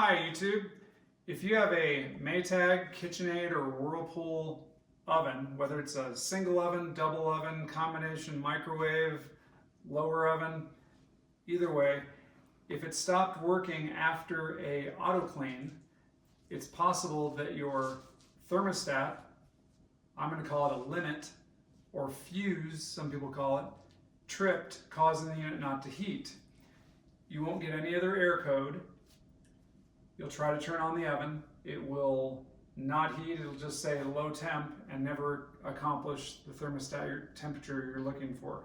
Hi YouTube. If you have a Maytag, Kitchenaid, or Whirlpool oven, whether it's a single oven, double oven, combination microwave, lower oven, either way, if it stopped working after a auto clean, it's possible that your thermostat, I'm going to call it a limit, or fuse, some people call it, tripped, causing the unit not to heat. You won't get any other air code. You'll try to turn on the oven. It will not heat. It'll just say low temp and never accomplish the thermostat temperature you're looking for.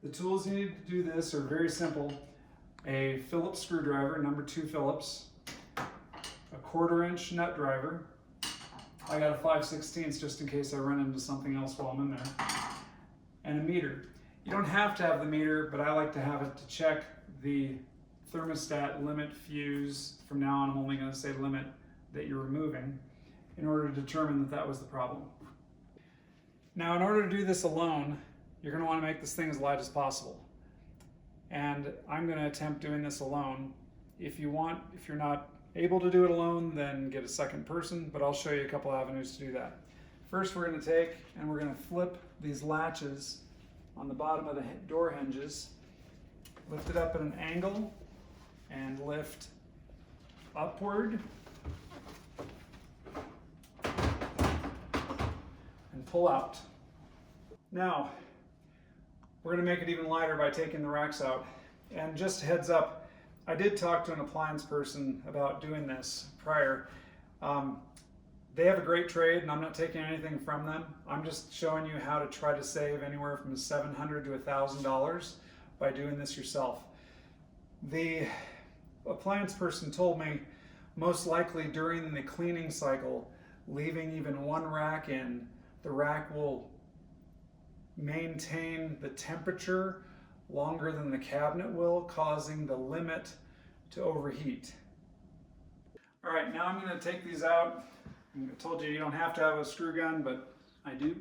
The tools you need to do this are very simple. A Phillips screwdriver, number 2 Phillips, a 1/4-inch nut driver. I got a 5/16 just in case I run into something else while I'm in there, and a meter. You don't have to have the meter, but I like to have it to check the thermostat limit fuse. From now on, I'm only going to say limit that you're removing in order to determine that that was the problem. Now, in order to do this alone, you're going to want to make this thing as light as possible. And I'm going to attempt doing this alone. If you're not able to do it alone, then get a second person, but I'll show you a couple avenues to do that. First, we're going to take and we're going to flip these latches on the bottom of the door hinges, lift it up at an angle, and lift upward and pull out. Now, we're going to make it even lighter by taking the racks out. And just a heads up, I did talk to an appliance person about doing this prior. They have a great trade, and I'm not taking anything from them. I'm just showing you how to try to save anywhere from $700 to $1,000 by doing this yourself. The appliance person told me most likely during the cleaning cycle, leaving even one rack in, the rack will maintain the temperature longer than the cabinet will, causing the limit to overheat. All right, now I'm going to take these out. I told you don't have to have a screw gun, but I do.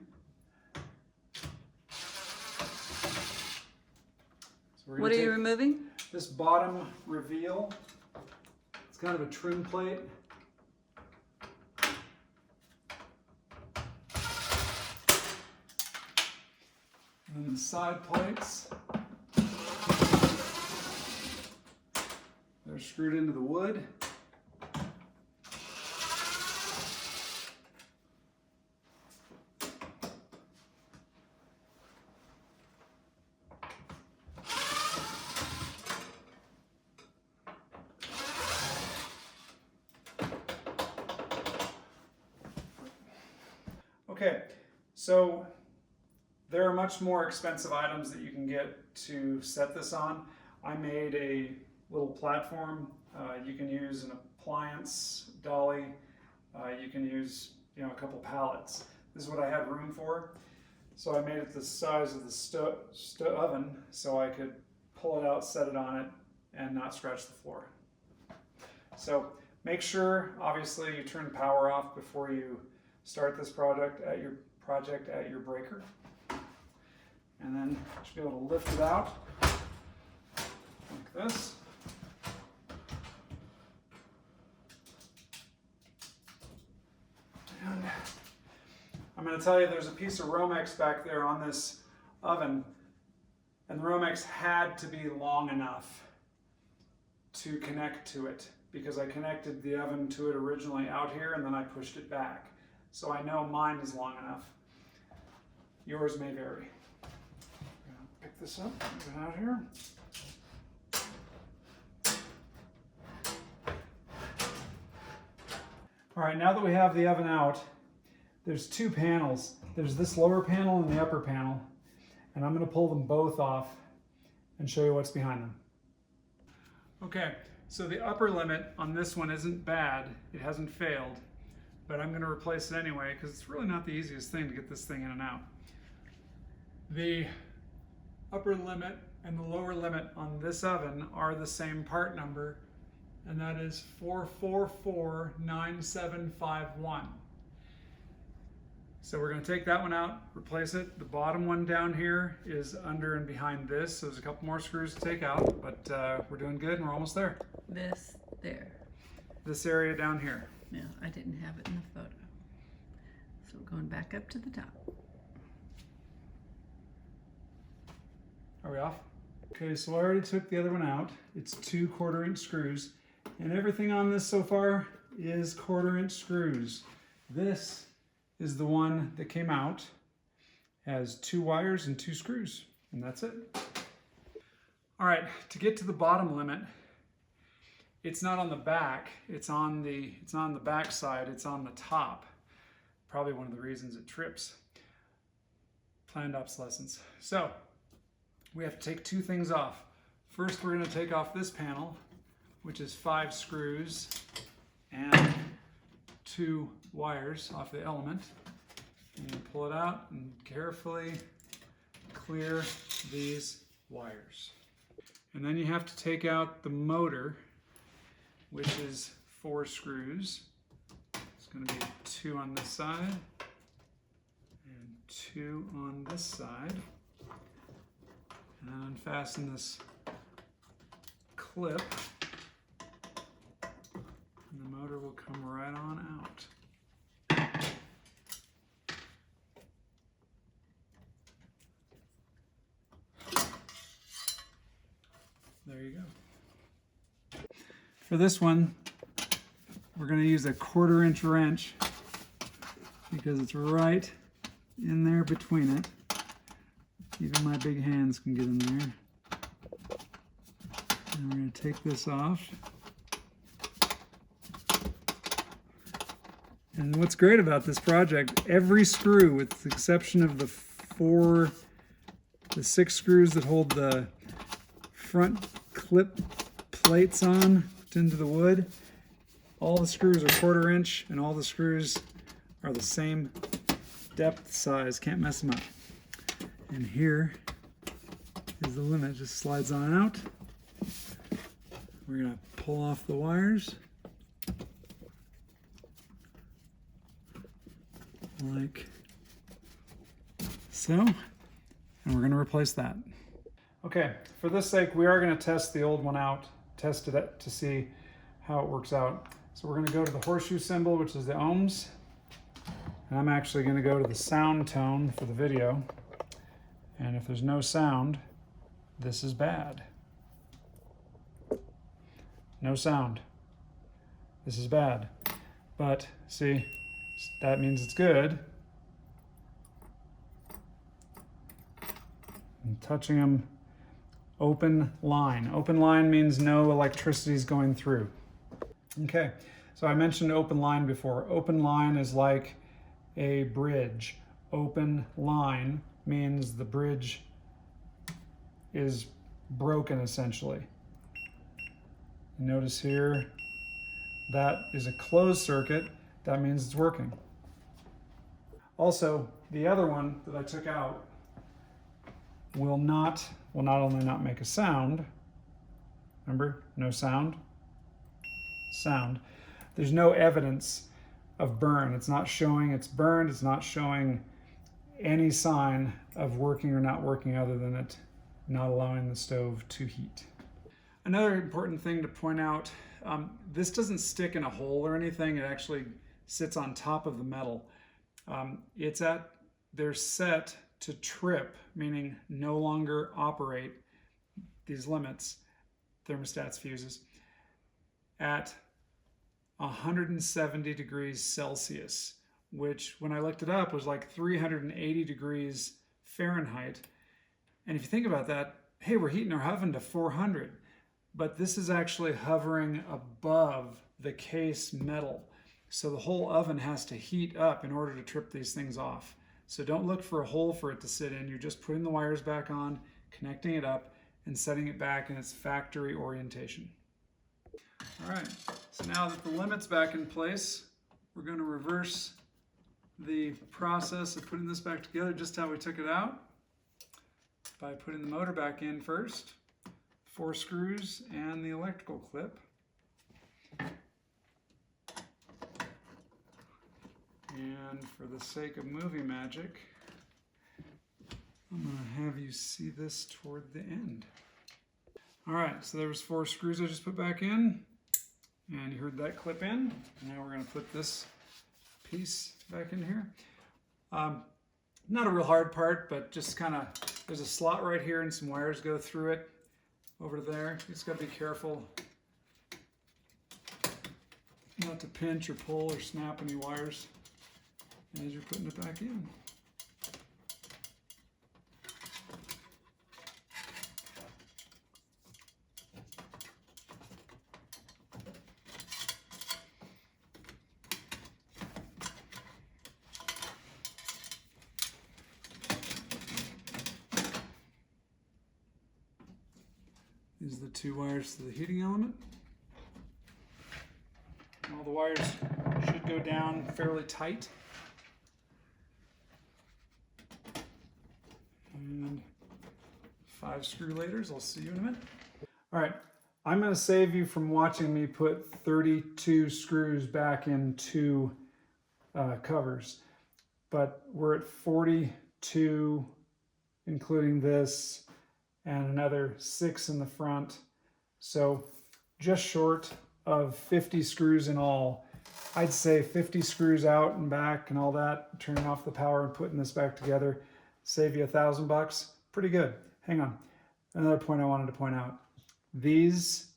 So what are you removing? This bottom reveal. It's kind of a trim plate. And then the side plates. They're screwed into the wood. Okay, so there are much more expensive items that you can get to set this on. I made a little platform. You can use an appliance dolly. You can use a couple pallets. This is what I had room for. So I made it the size of the oven so I could pull it out, set it on it, and not scratch the floor. So make sure, obviously, you turn the power off before you start this project at your breaker, and then you should be able to lift it out like this. And I'm going to tell you there's a piece of Romex back there on this oven, and the Romex had to be long enough to connect to it because I connected the oven to it originally out here and then I pushed it back. So I know mine is long enough. Yours may vary. I'm going to pick this up, move it out here. All right, now that we have the oven out, there's 2 panels. There's this lower panel and the upper panel, and I'm going to pull them both off and show you what's behind them. Okay, so the upper limit on this one isn't bad. It hasn't failed. But I'm going to replace it anyway because it's really not the easiest thing to get this thing in and out. The upper limit and the lower limit on this oven are the same part number, and that is 4449751. So we're going to take that one out, replace it. The bottom one down here is under and behind this, so there's a couple more screws to take out, but we're doing good and we're almost there. this there. This area down here. Yeah, I didn't have it in the photo. So we're going back up to the top. Are we off? Okay, so I already took the other one out. It's 2 1/4-inch screws. And everything on this so far is 1/4-inch screws. This is the one that came out. Has 2 wires and 2 screws, and that's it. All right, to get to the bottom limit, it's not on the back, it's not on the back side, it's on the top. Probably one of the reasons it trips. Planned obsolescence. So, we have to take 2 things off. First, we're gonna take off this panel, which is 5 screws and 2 wires off the element. And pull it out and carefully clear these wires. And then you have to take out the motor, which is 4 screws. It's going to be 2 on this side and 2 on this side. And then unfasten this clip, and the motor will come right on out. There you go. For this one, we're going to use a 1/4-inch wrench because it's right in there between it. Even my big hands can get in there. And we're going to take this off. And what's great about this project, every screw, with the exception of the 6 screws that hold the front clip plates on into the wood, all the screws are 1/4-inch, and all the screws are the same depth size. Can't mess them up. And here is the limit. It just slides on out. We're going to pull off the wires like so, and we're going to replace that. Okay, for this sake, we are going to test the old one out, test it to see how it works out. So we're going to go to the horseshoe symbol, which is the ohms. And I'm actually going to go to the sound tone for the video. And if there's no sound, this is bad. No sound. This is bad. But see, that means it's good. I'm touching them. Open line. Open line means no electricity is going through. Okay, so I mentioned open line before. Open line is like a bridge. Open line means the bridge is broken essentially. Notice here, that is a closed circuit. That means it's working. Also, the other one that I took out will not only not make a sound, remember, no sound, sound. There's no evidence of burn. It's not showing it's burned. It's not showing any sign of working or not working other than it not allowing the stove to heat. Another important thing to point out, this doesn't stick in a hole or anything. It actually sits on top of the metal. They're set to trip, meaning no longer operate these limits, thermostats, fuses, at 170 degrees Celsius, which when I looked it up was like 380 degrees Fahrenheit. And if you think about that, hey, we're heating our oven to 400, but this is actually hovering above the case metal. So the whole oven has to heat up in order to trip these things off. So don't look for a hole for it to sit in. You're just putting the wires back on, connecting it up, and setting it back in its factory orientation. All right, so now that the limit's back in place, we're going to reverse the process of putting this back together just how we took it out by putting the motor back in first, 4 screws and the electrical clip. And for the sake of movie magic, I'm going to have you see this toward the end. All right, so there was 4 screws I just put back in, and you heard that clip in. Now we're gonna put this piece back in here. Not a real hard part, but just kind of, there's a slot right here and some wires go through it over there. You just gotta be careful not to pinch or pull or snap any wires as you're putting it back in. These are the 2 wires to the heating element. All the wires should go down fairly tight. And 5 screw laters. I'll see you in a minute. All right, I'm going to save you from watching me put 32 screws back in 2 covers. But we're at 42, including this, and another 6 in the front. So just short of 50 screws in all. I'd say 50 screws out and back and all that, turning off the power and putting this back together, save you $1,000. Pretty good. Hang on. Another point I wanted to point out. These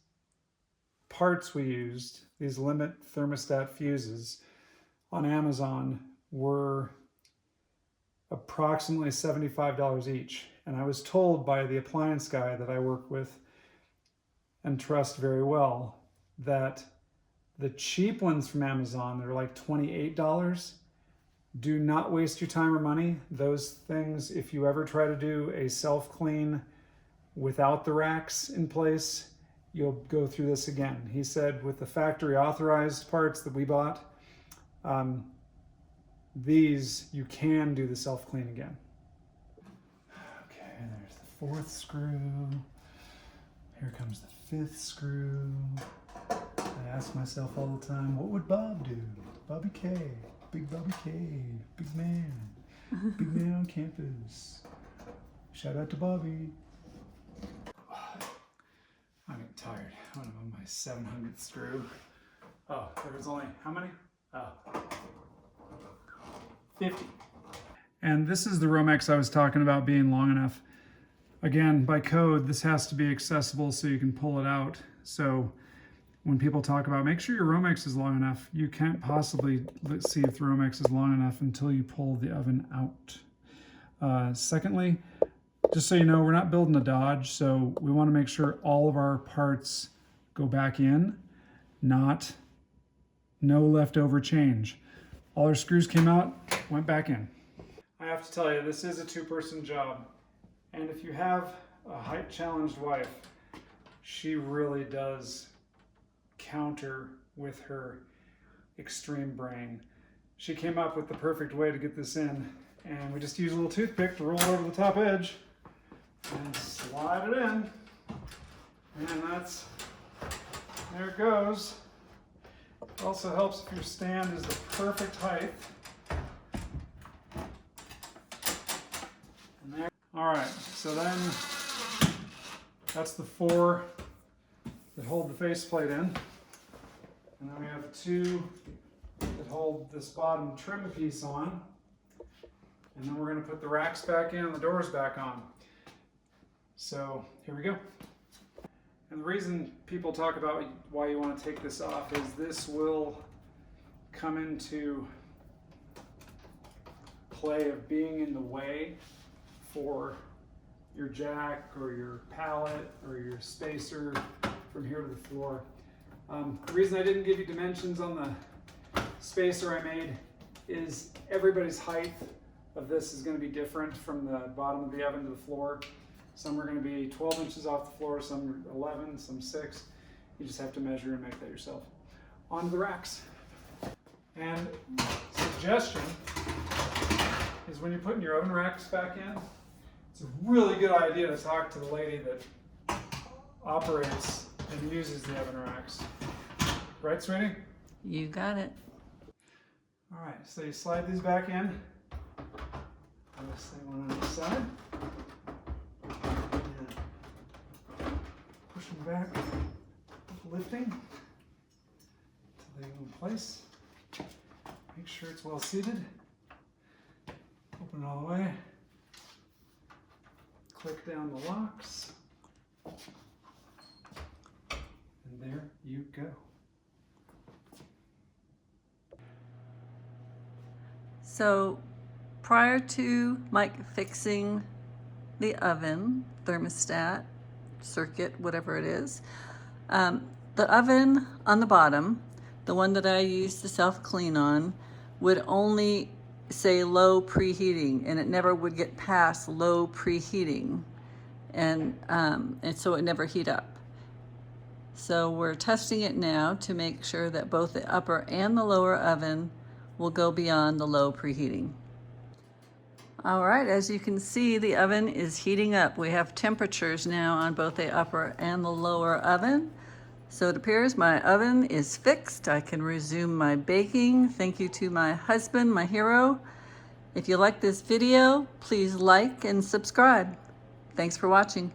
parts we used, these limit thermostat fuses on Amazon, were approximately $75 each. And I was told by the appliance guy that I work with and trust very well that the cheap ones from Amazon, they're like $28. Do not waste your time or money. Those things, if you ever try to do a self-clean without the racks in place, you'll go through this again. He said with the factory authorized parts that we bought, these you can do the self-clean again. Okay, there's the 4th screw. Here comes the 5th screw. I ask myself all the time, what would Bob do? Bobby K, big Bobby K, big man on campus. Shout out to Bobby. I'm getting tired. I'm on my 700th screw. Oh, there was only, how many? Oh, 50. And this is the Romex I was talking about being long enough. Again, by code, this has to be accessible so you can pull it out. So when people talk about, make sure your Romex is long enough, you can't possibly see if the Romex is long enough until you pull the oven out. Secondly, just so you know, we're not building a Dodge, so we want to make sure all of our parts go back in, not no leftover change. All our screws came out, went back in. I have to tell you, this is a 2-person job. And if you have a height-challenged wife, she really does counter with her extreme brain. She came up with the perfect way to get this in, and we just use a little toothpick to roll it over the top edge and slide it in. And that's, there it goes. It also helps if your stand is the perfect height. And there. All right, so then that's the 4 that hold the faceplate in. And then we have 2 that hold this bottom trim piece on. And then we're going to put the racks back in and the doors back on. So here we go. And the reason people talk about why you want to take this off is this will come into play of being in the way for your jack or your pallet or your spacer from here to the floor. The reason I didn't give you dimensions on the spacer I made is everybody's height of this is going to be different from the bottom of the oven to the floor. Some are going to be 12 inches off the floor, some are 11, some 6. You just have to measure and make that yourself. On to the racks. And suggestion is when you're putting your oven racks back in, it's a really good idea to talk to the lady that operates and uses the oven racks. Right, sweetie? You got it. All right, so you slide these back in. This thing one on each side. Push and back lifting until they go in place. Make sure it's well seated. Open it all the way. Click down the locks. And there you go. So prior to Mike fixing the oven, thermostat, circuit, whatever it is, the oven on the bottom, the one that I used to self-clean on, would only say low preheating, and it never would get past low preheating, and so it never heat up. So we're testing it now to make sure that both the upper and the lower oven will go beyond the low preheating. All right, as you can see, the oven is heating up. We have temperatures now on both the upper and the lower oven. So it appears my oven is fixed. I can resume my baking. Thank you to my husband, my hero. If you like this video, please like and subscribe. Thanks for watching.